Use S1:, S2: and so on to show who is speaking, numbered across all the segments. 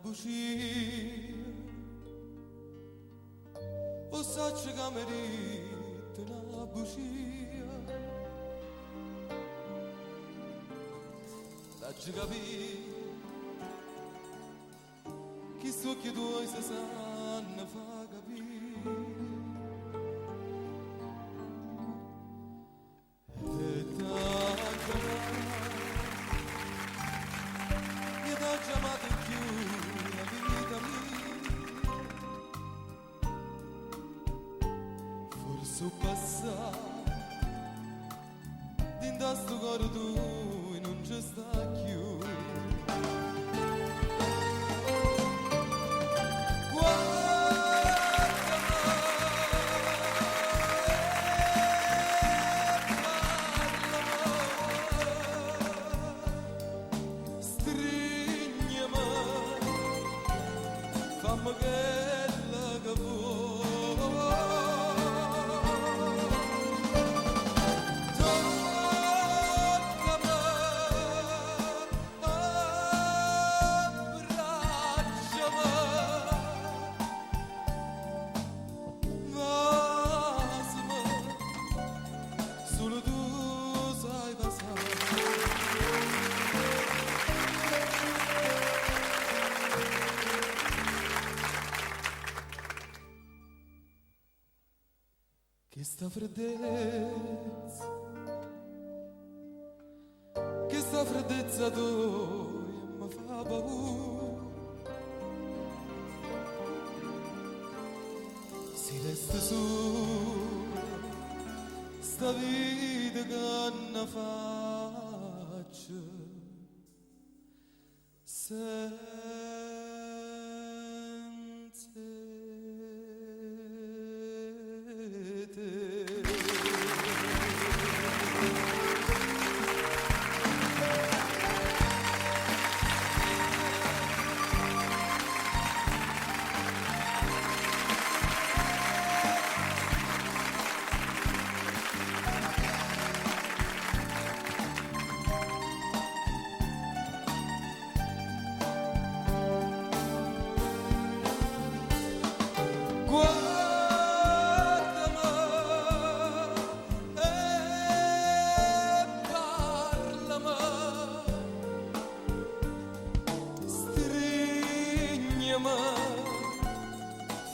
S1: bugia o sacci che merita una bugia dacci capire chi so che tu se sanno fa capire e t'ha chiamato in più la vita mia forse ho passato da sto cuore tu e non ci sta più strignimi fammi quella che vuoi solo tu sai passare che sta freddezza tu mi fa paura si resta su sta vita che ne faccio senza te.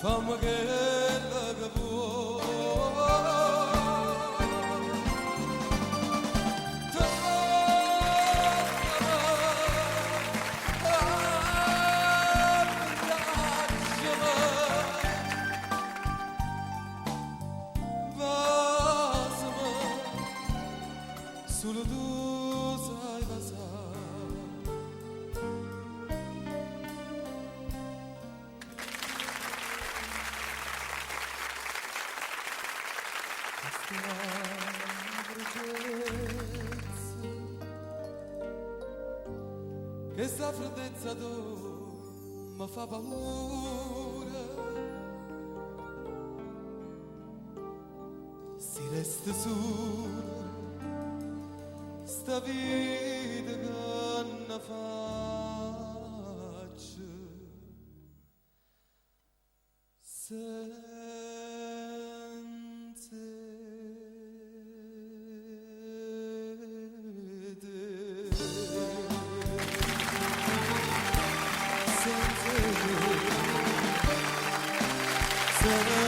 S1: Fammi quella che vuoi solo tu sai passare che sta freddezza tu mi fa paura si resta sola sta vita che ne faccio senza te.